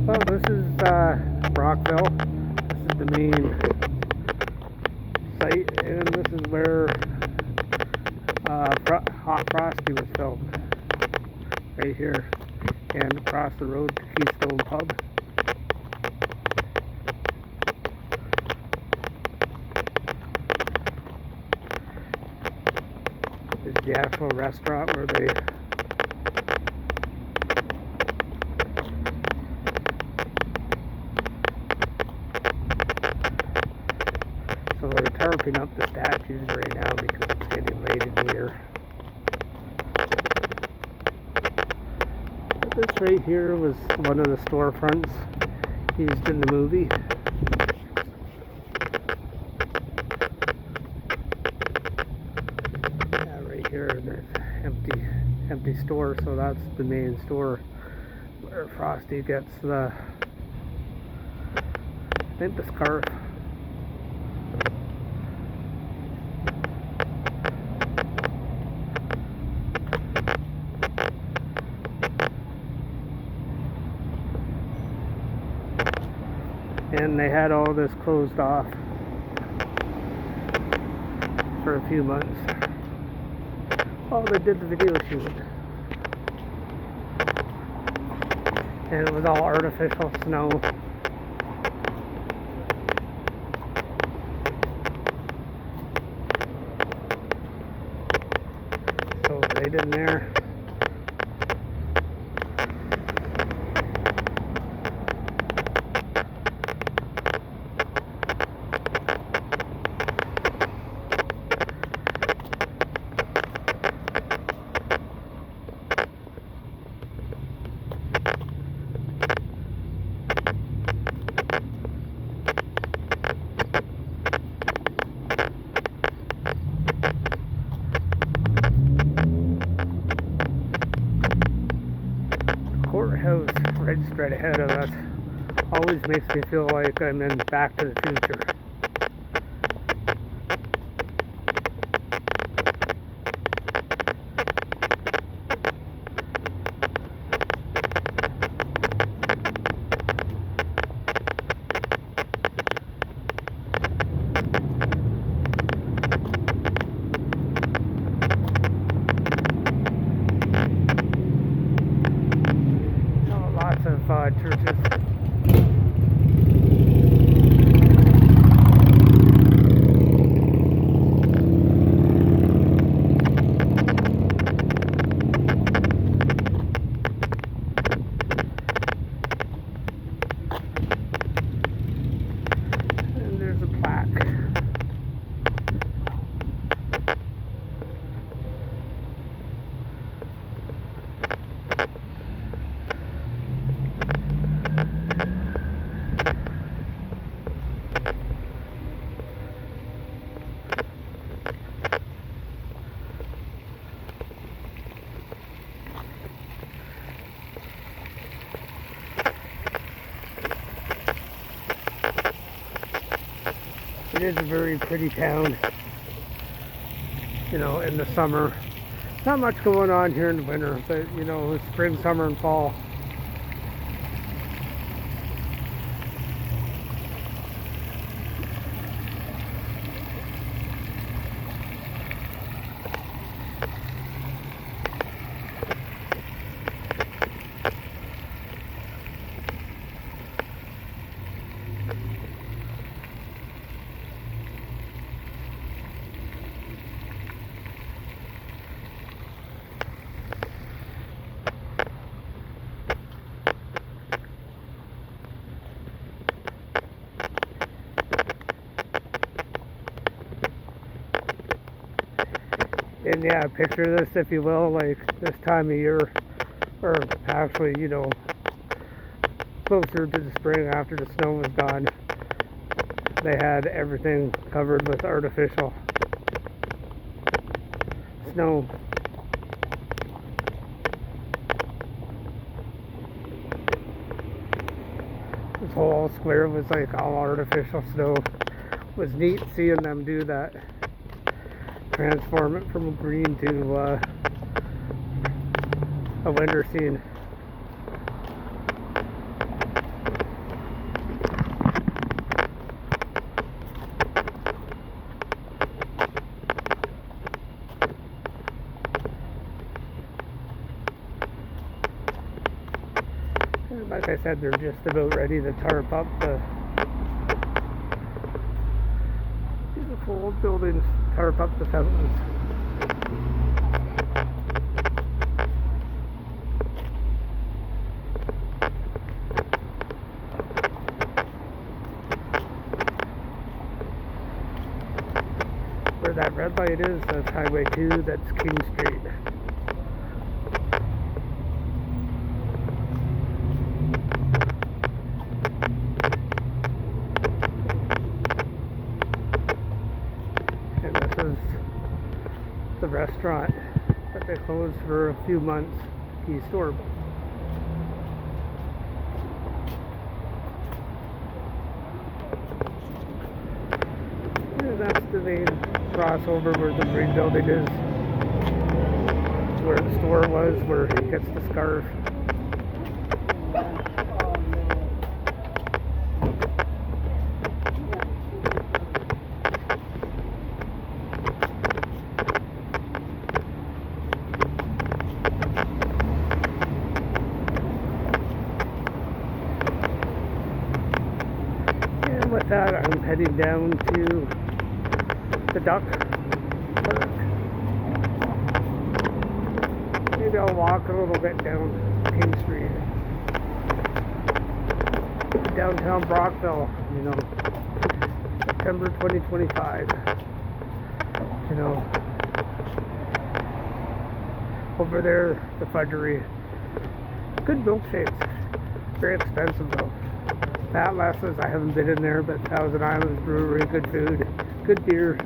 Well, this is Brockville. This is the main site, and this is where Hot Frosty was filmed. Right here, and across the road to Keystone Pub. This is the actual restaurant where they So they're tarping up the statues right now because it's getting late in the year. But this right here was one of the storefronts used in the movie. Yeah, right here, there's empty store, so that's the main store where Frosty gets I think the scarf. And they had all this closed off for a few months while they did the video shoot. And it was all artificial snow. So right in there. Courthouse right straight ahead of us always makes me feel like I'm in Back to the Future. Lots of churches. And there's a plaque. It is a very pretty town, you know, in the summer. Not much going on here in the winter, but, you know, spring, summer, and fall. And yeah, picture this, if you will, like this time of year, or actually, you know, closer to the spring after the snow was gone. They had everything covered with artificial snow. This whole square was like all artificial snow. It was neat seeing them do that. Transform it from green to a winter scene. And like I said, they're just about ready to tarp up the beautiful old buildings, tarp up the fountains. Where that red light is, that's Highway 2, that's King Street. And this is the restaurant that they closed for a few months, Key Store. And that's the main crossover where the green building is, where the store was, where he gets the scarf. And with that, I'm heading down to the Duck Park. Maybe I'll walk a little bit down King Street. Downtown Brockville, you know, September 2025. You know, over there, the fudgery. Good milkshakes. Very expensive though. Atlas's, I haven't been in there, but Thousand Islands Brewery, good food, good beer.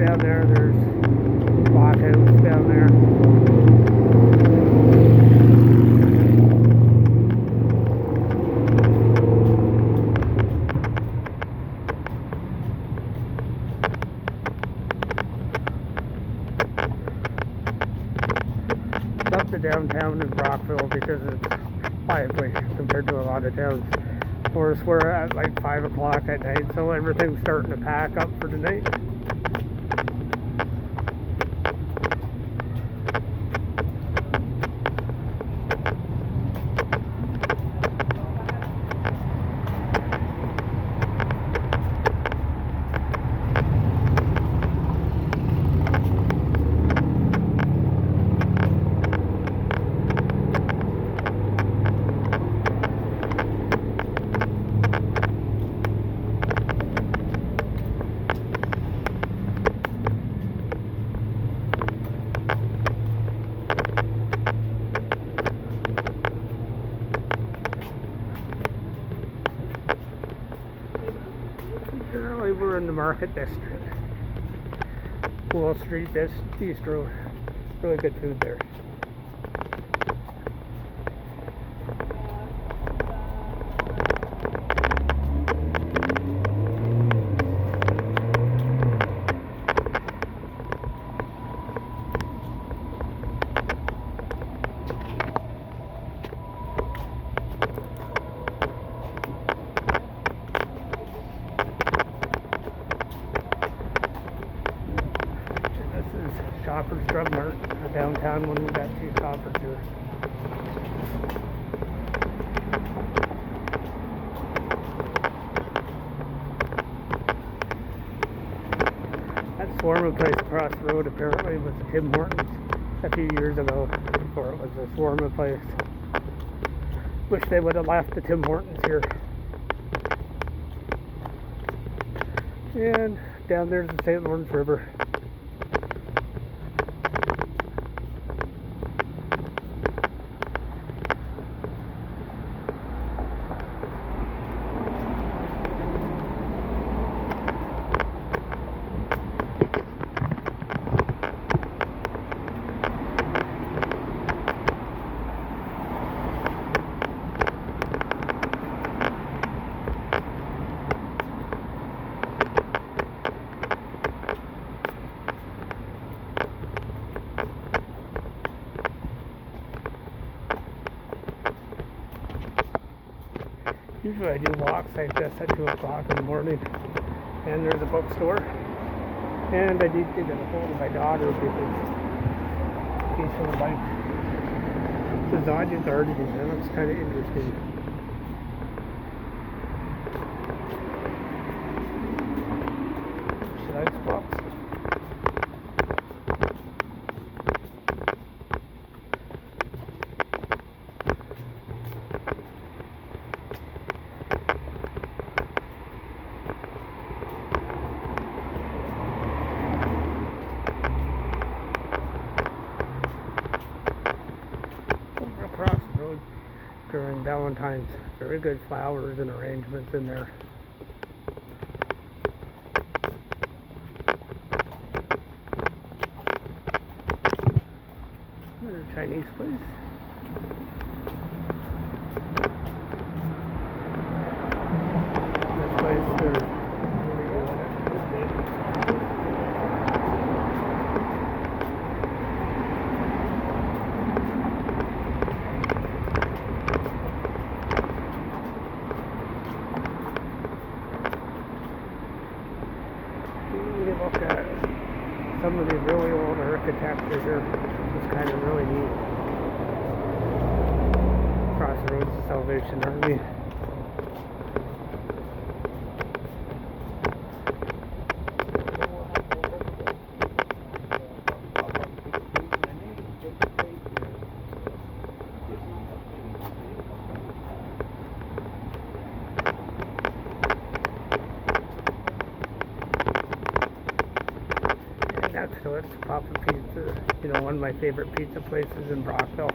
Down there, there's blockhouse down there. Up to downtown in Brockville because it's lively compared to a lot of towns. Of course, we're at like 5 o'clock at night, so everything's starting to pack up for tonight. Generally, we're in the Market District. Wall Street Bistro. Really good food there. Shoppers Drug Mart, a downtown one we got 2 shoppers here. That shawarma place across the road apparently was a Tim Hortons a few years ago, before it was a shawarma place. Wish they would have left the Tim Hortons here. And down there's the St. Lawrence River. Usually I do walks like this at 2 o'clock in the morning. And there's a bookstore. And I need to get a hold of my daughter because she's going to like lasagna gardening. That looks kind of interesting. She likes books. Across the road during Valentine's. Very good flowers and arrangements in there. Another Chinese place. This place, there's look at some of the really old architecture here. It's kind of really neat. Crossroads of Salvation Army. Next to it's Papa Pizza, you know, one of my favorite pizza places in Brockville.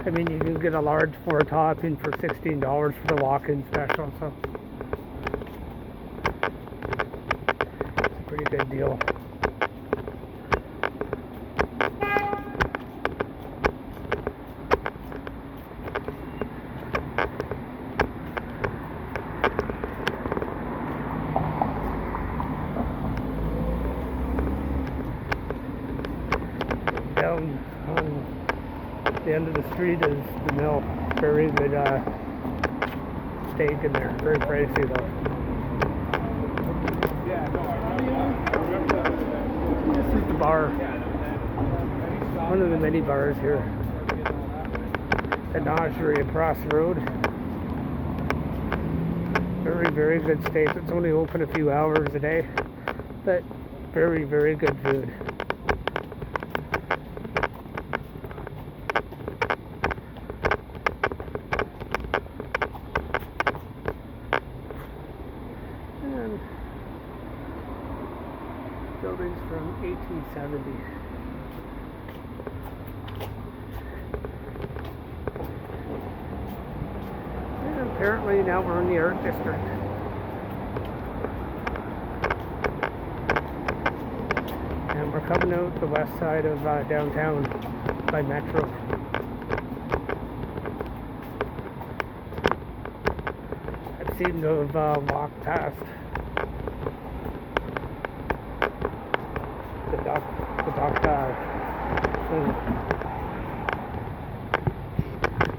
I mean, you can get a large 4 topping for $16 for the walk-in special, so it's a pretty good deal. Down on the end of the street is the mill. Very good steak in there. Very pricey though. This is the bar. One of the many bars here. The Menagerie across the road. Very, very good steak. It's only open a few hours a day, but very, very good food. And buildings from 1870. And apparently now we're in the art district. And we're coming out the west side of downtown by Metro. I seem to have walked past the dock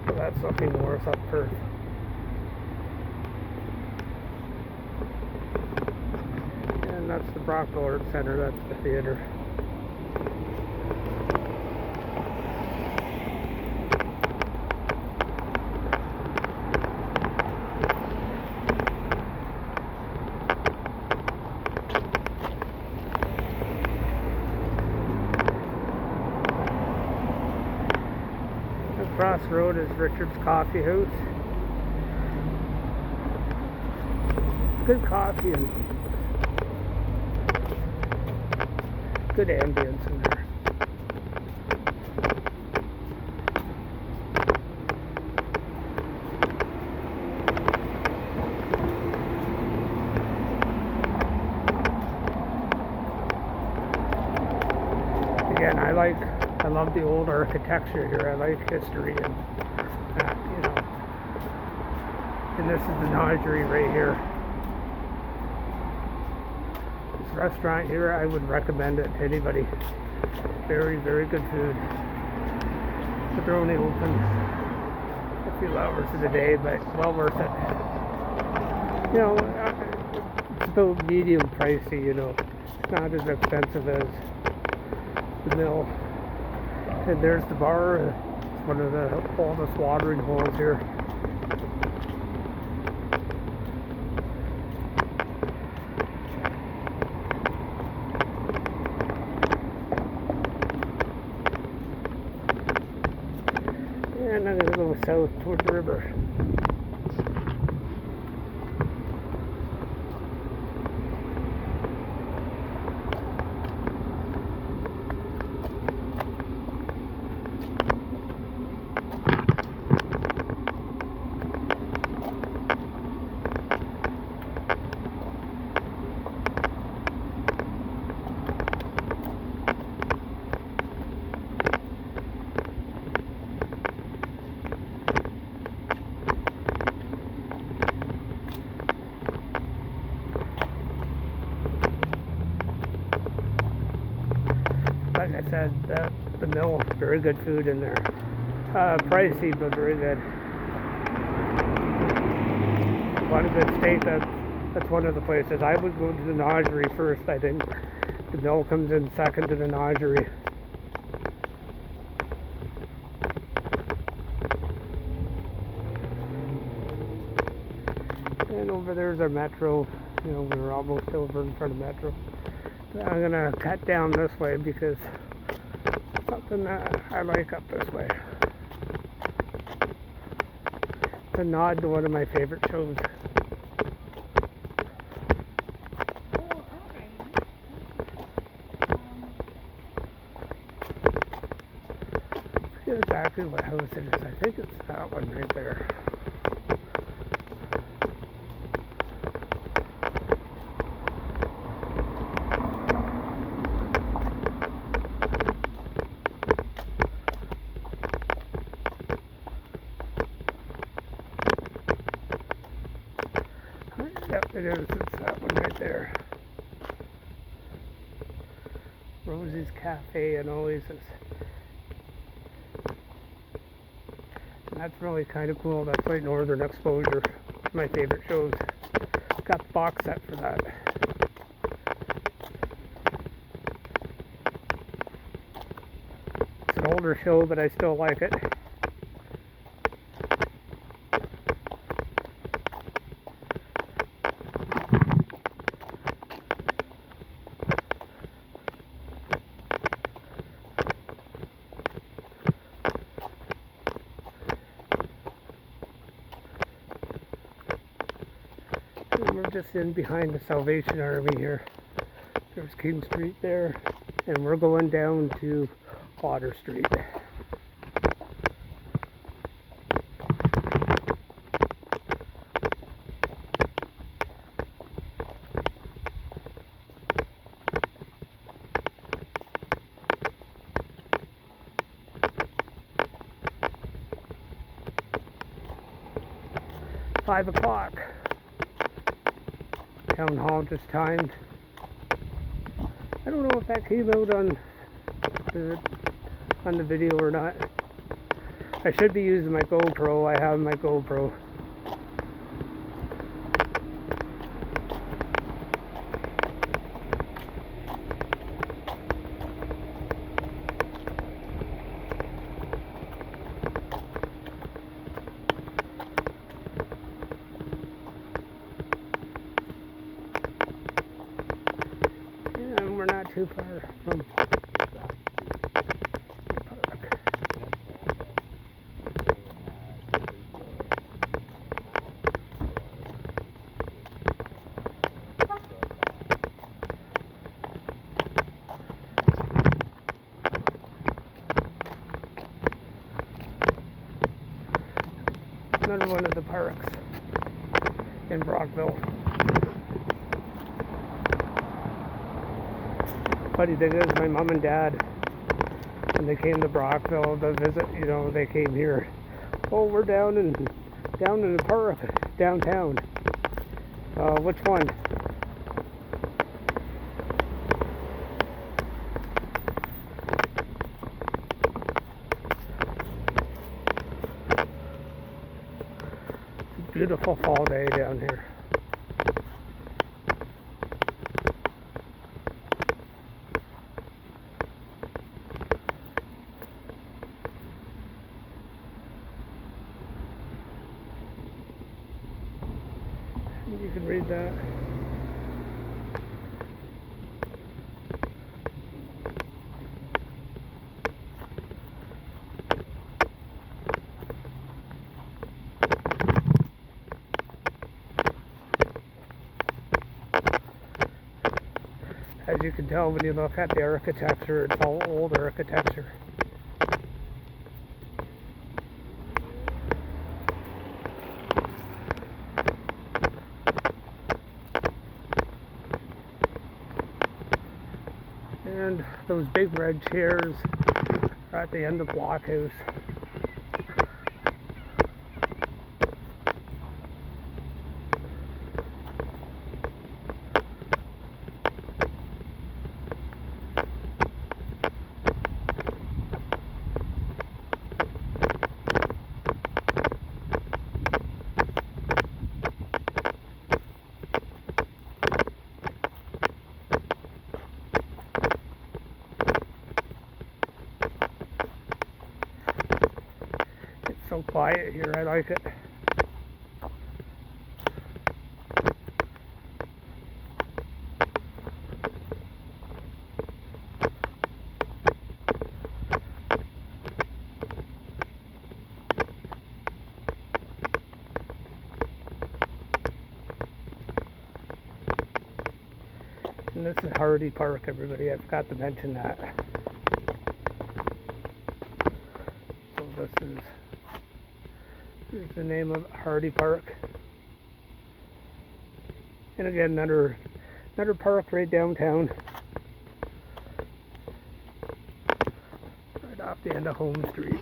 so that's looking north up Perth. And that's the Brockville Art Center, that's the theater. Across the road is Richard's Coffee House. Good coffee and good ambience in there. Again, I love the old architecture here. I like history and you know. And this is the Menagerie right here. This restaurant here, I would recommend it to anybody. Very, very good food. But they're only open a few hours of the day, but well worth it. You know, it's about medium pricey, you know. It's not as expensive as the mill. And there's the bar, one of the oldest watering holes here. And I'm going to go south toward the river. Like I said, the mill, very good food in there. Pricey, but very good. Want a good steak, that's one of the places. I would go to the Nodgery first, I think. The mill comes in second to the Nodgery. And over there's our metro. You know, we were almost over in front of metro. I'm gonna cut down this way because it's something that I like up this way. It's a nod to one of my favorite shows. I forget exactly what house it is. I think it's that one right there. 'Yep, it is. It's that one right there. Rosie's Cafe and Oasis. And that's really kind of cool. That's like Northern Exposure. My favorite shows. Got the box set for that. It's an older show, but I still like it. We're just in behind the Salvation Army here. There's King Street there, and we're going down to Water Street. Five o'clock. Town hall just timed. I don't know if that came out on the video or not. I should be using my GoPro. I have my GoPro. We're not too far from the park. Another one of the parks in Brockville. Funny thing is, my mom and dad, when they came to Brockville to visit, you know, they came here. Oh, we're down in the park downtown. Which one? Beautiful fall day down here. You can read that. As you can tell when you look at the architecture, it's all old architecture. And those big red chairs are at the end of Blockhouse. So quiet here, I like it. And this is Hardy Park, everybody. I forgot to mention that. So this is here's the name of Hardy Park. And again, another park right downtown. Right off the end of Home Street.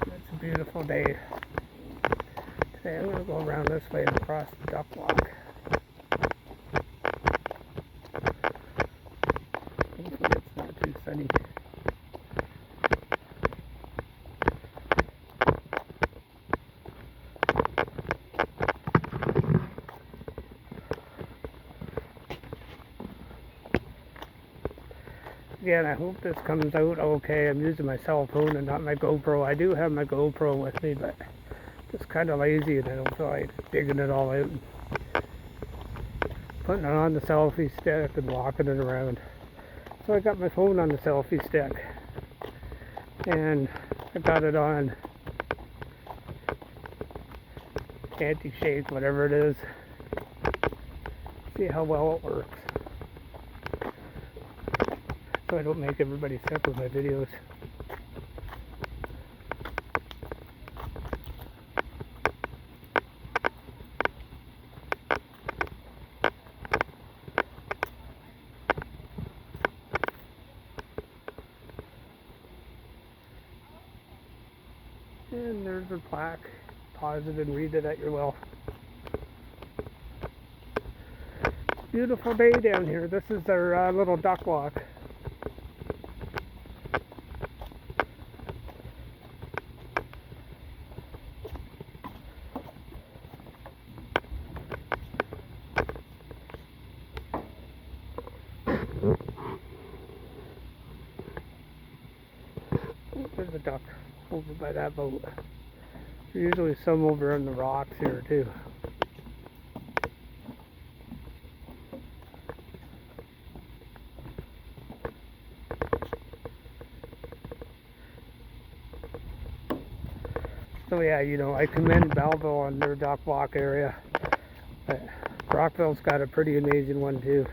It's a beautiful day. Today I'm going to go around this way and across the duck walk. Sunny. Again, I hope this comes out okay. I'm using my cell phone and not my GoPro. I do have my GoPro with me, but just kind of lazy and I don't feel like digging it all out and putting it on the selfie stick and walking it around. So I got my phone on the selfie stick and I got it on anti-shake, whatever it is. See how well it works. So I don't make everybody sick with my videos. And there's a plaque. Pause it and read it at your will. Beautiful day down here. This is our little duck walk. There's a duck over by that boat. There's usually some over on the rocks here too. So yeah, you know, I commend Belleville on their duck walk area. But Brockville's got a pretty amazing one too.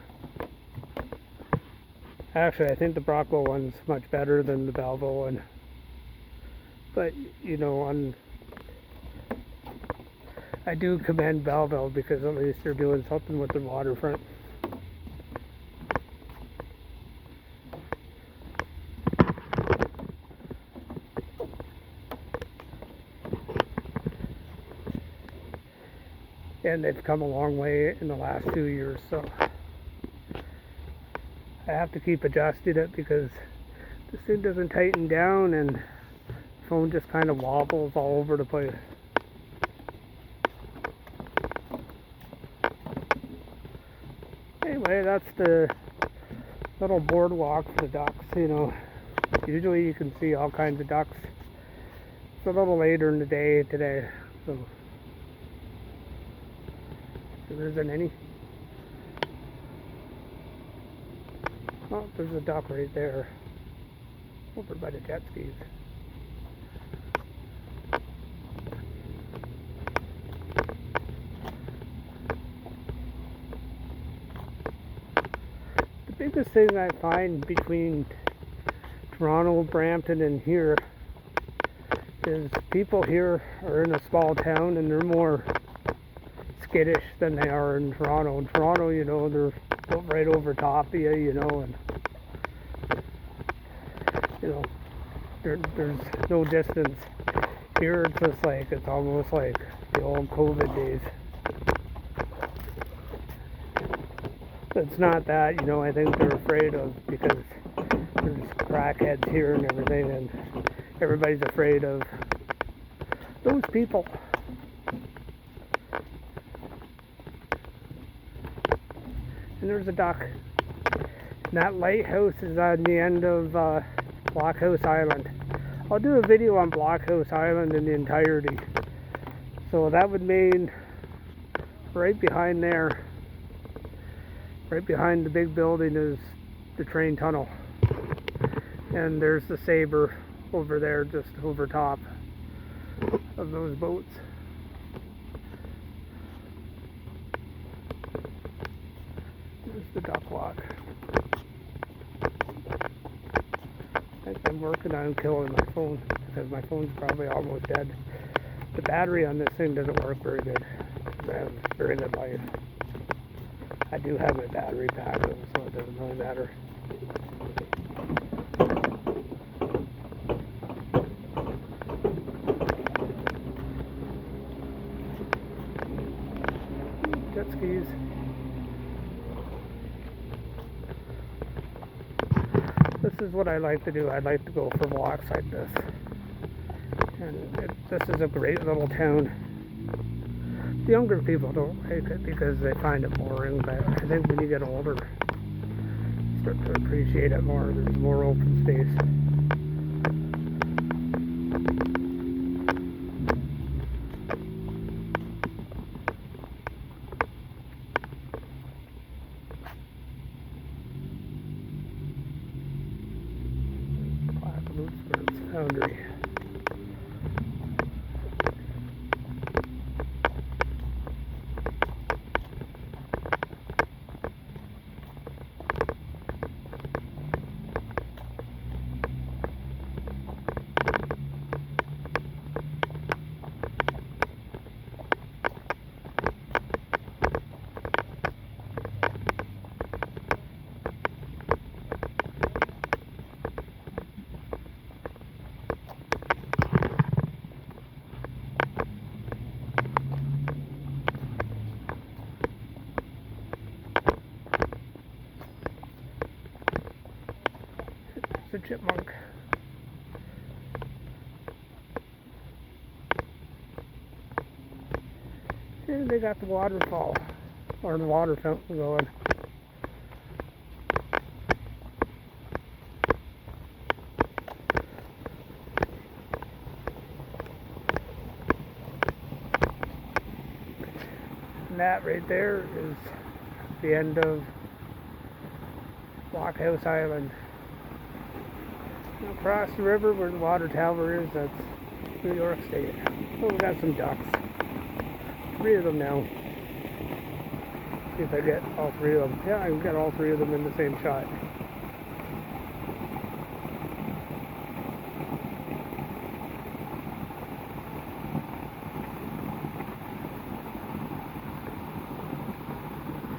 Actually, I think the Brockville one's much better than the Belleville one. But, you know, I do commend Belleville because at least they're doing something with the waterfront. And they've come a long way in the last few years, so I have to keep adjusting it because this thing doesn't tighten down and the phone just kind of wobbles all over the place. Anyway, that's the little boardwalk for the ducks, you know. Usually you can see all kinds of ducks. It's a little later in the day today, so there isn't any. Oh, there's a duck right there, over by the jet skis. The biggest thing I find between Toronto, Brampton, and here is people here are in a small town and they're more skittish than they are in Toronto. In Toronto, you know, they're right over top of you, you know, and you know, there's no distance. Here it's just like, it's almost like the old COVID days. It's not that, you know, I think they're afraid of, because there's crackheads here and everything, and everybody's afraid of those people. And there's a duck. And that lighthouse is on the end of Blockhouse Island. I'll do a video on Blockhouse Island in the entirety. So that would mean right behind there, right behind the big building, is the train tunnel. And there's the Sabre over there, just over top of those boats. There's the duck walk. I think I'm working on killing my phone, because my phone's probably almost dead. The battery on this thing doesn't work very good. I have very good life. I do have my battery pack, so it doesn't really matter. Jet skis. This is what I like to do. I like to go for walks like this. And this is a great little town. The younger people don't like it because they find it boring, but I think when you get older, you start to appreciate it more. There's more open space. Boundary. The chipmunk. And they got the waterfall, or the water fountain going. And that right there is the end of Blockhouse Island. Across the river where the water tower is, that's New York State. Oh, we got some ducks. 3 of them now. See if I get all 3 of them. Yeah, I can get all 3 of them in the same shot.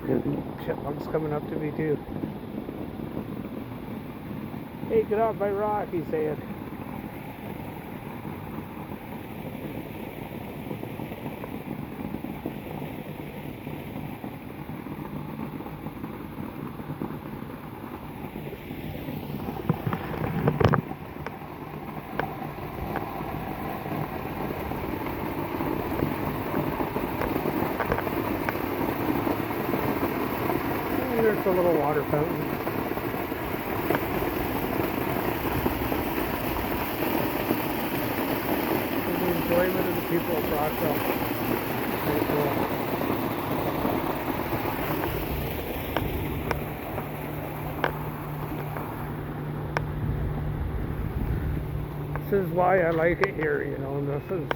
And chipmunk's coming up to me too. Hey, get off my rock, he's saying. There's a little water fountain. And the enjoyment of the people of Brockville. Very cool. This is why I like it here, you know, and this is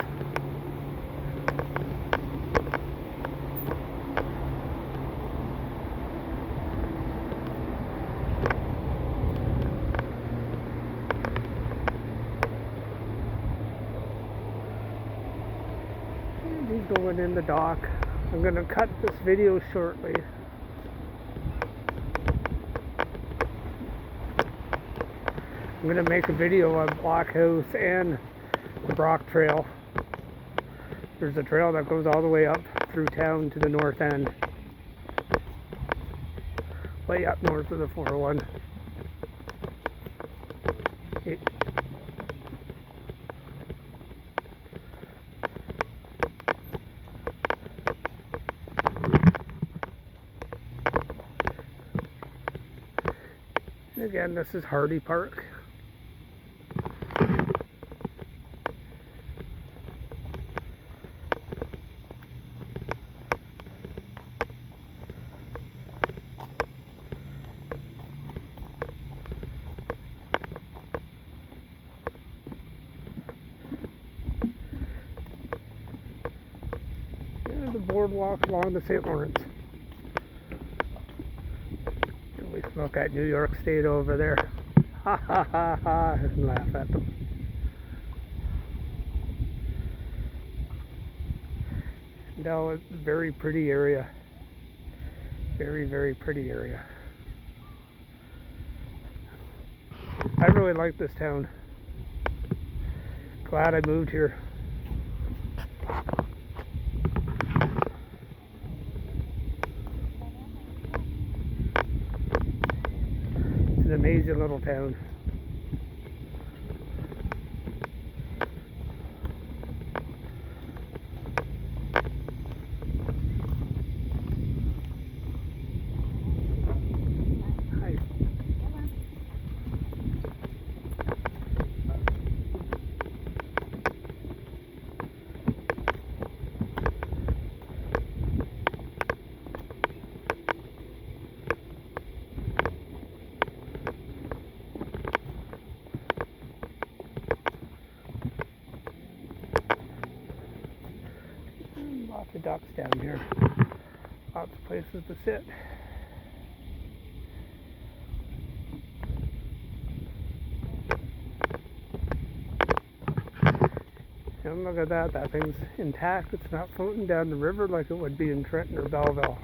going in the dock. I'm going to cut this video shortly. I'm going to make a video on Block House and the Brock Trail. There's a trail that goes all the way up through town to the north end. Way up north of the 401. Again, this is Hardy Park. And the boardwalk along the St. Lawrence. We can look at New York State over there. Ha ha ha ha, and laugh at them. Now it's a very pretty area. Very, very pretty area. I really like this town. Glad I moved here. An amazing little town. Hi. Lots of ducks down here. Lots of places to sit. And look at that. That thing's intact. It's not floating down the river like it would be in Trenton or Belleville.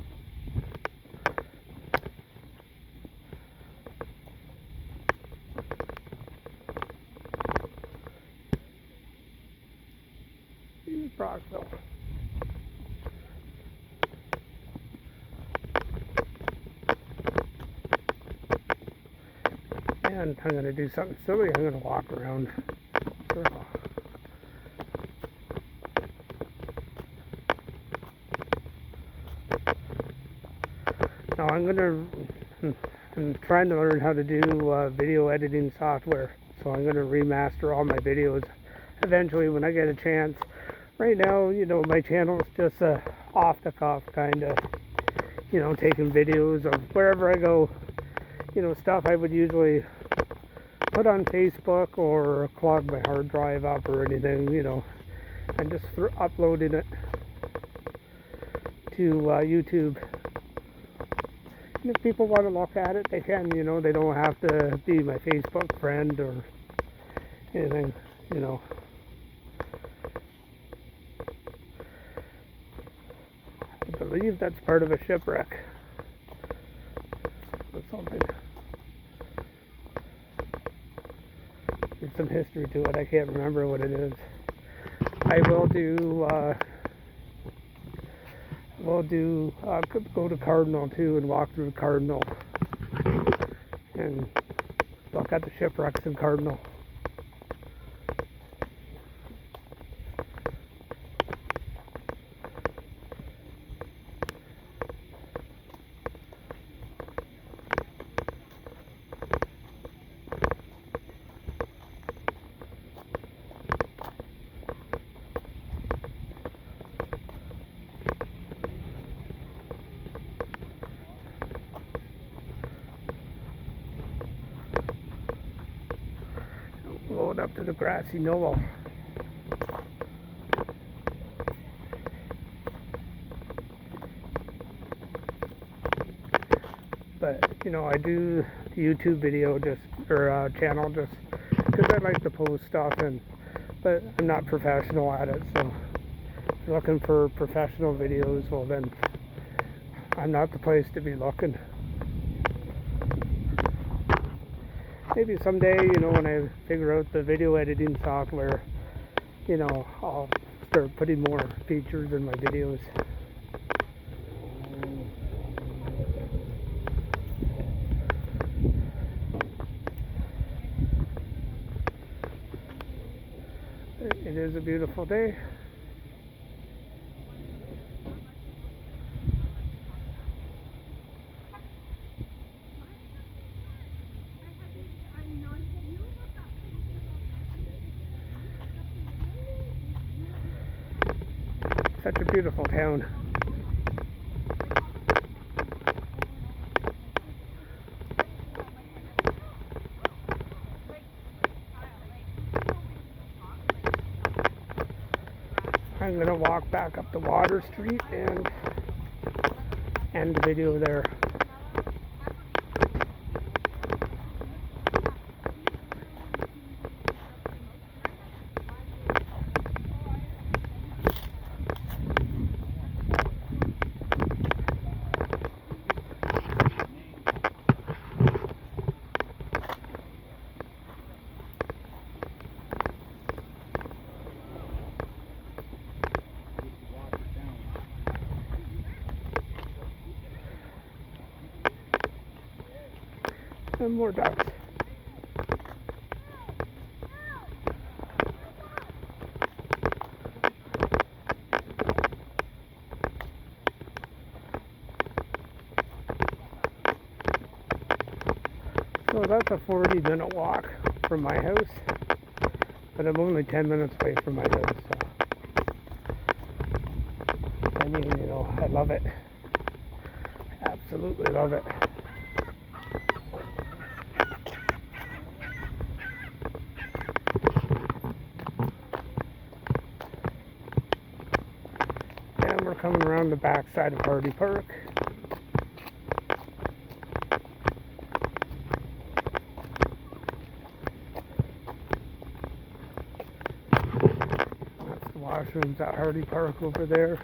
Brockville. And I'm going to do something silly. I'm going to walk around. Now I'm trying to learn how to do video editing software. So I'm going to remaster all my videos eventually when I get a chance. Right now, you know, my channel is just off the cuff kind of, you know, taking videos of wherever I go, you know, stuff I would usually put on Facebook or clog my hard drive up or anything, you know, and just uploading it to YouTube. And if people want to look at it, they can, you know, they don't have to be my Facebook friend or anything, you know. I believe that's part of a shipwreck or something. There's some history to it. I can't remember what it is. I will go to Cardinal too and walk through Cardinal and look at the shipwrecks in Cardinal. up to the grassy knoll. But you know, I do the YouTube video channel just because I like to post stuff, but I'm not professional at it. So if you're looking for professional videos, well then I'm not the place to be looking. Maybe someday, you know, when I figure out the video editing software, you know, I'll start putting more features in my videos. It is a beautiful day. Such a beautiful town. I'm going to walk back up the Water Street and end the video there. And more ducks. So that's a 40-minute walk from my house, but I'm only 10 minutes away from my house. So I mean, you know, I love it. Absolutely love it. We're coming around the back side of Hardy Park. That's the washrooms at Hardy Park over there.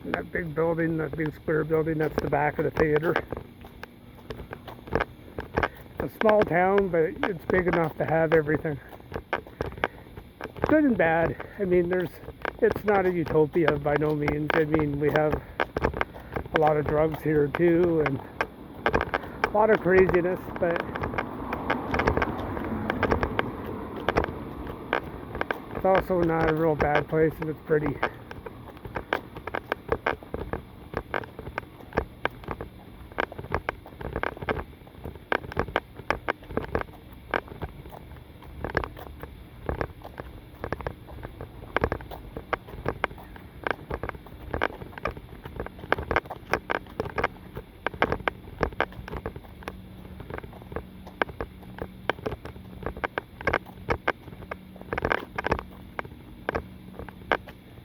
That big building, that big square building, that's the back of the theater. It's a small town, but it's big enough to have everything. Good and bad. I mean, it's not a utopia by no means. I mean, we have a lot of drugs here too, and a lot of craziness, but it's also not a real bad place, and it's pretty.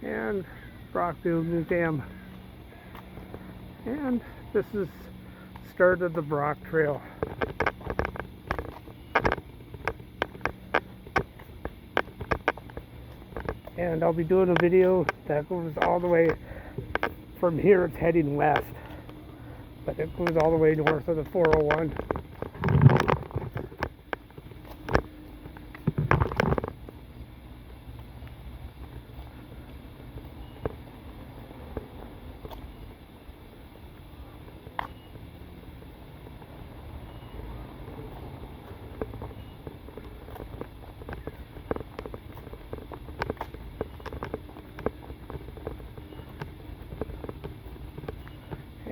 And Brockville Museum. And this is the start of the Brock Trail. And I'll be doing a video that goes all the way from here. It's heading west, but it goes all the way north of the 401.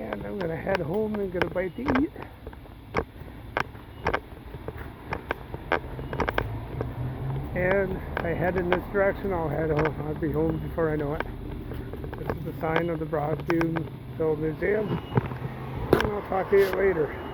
And I'm going to head home and get a bite to eat. And if I head in this direction, I'll head home. I'll be home before I know it. This is the sign of the Brockville Museum. And I'll talk to you later.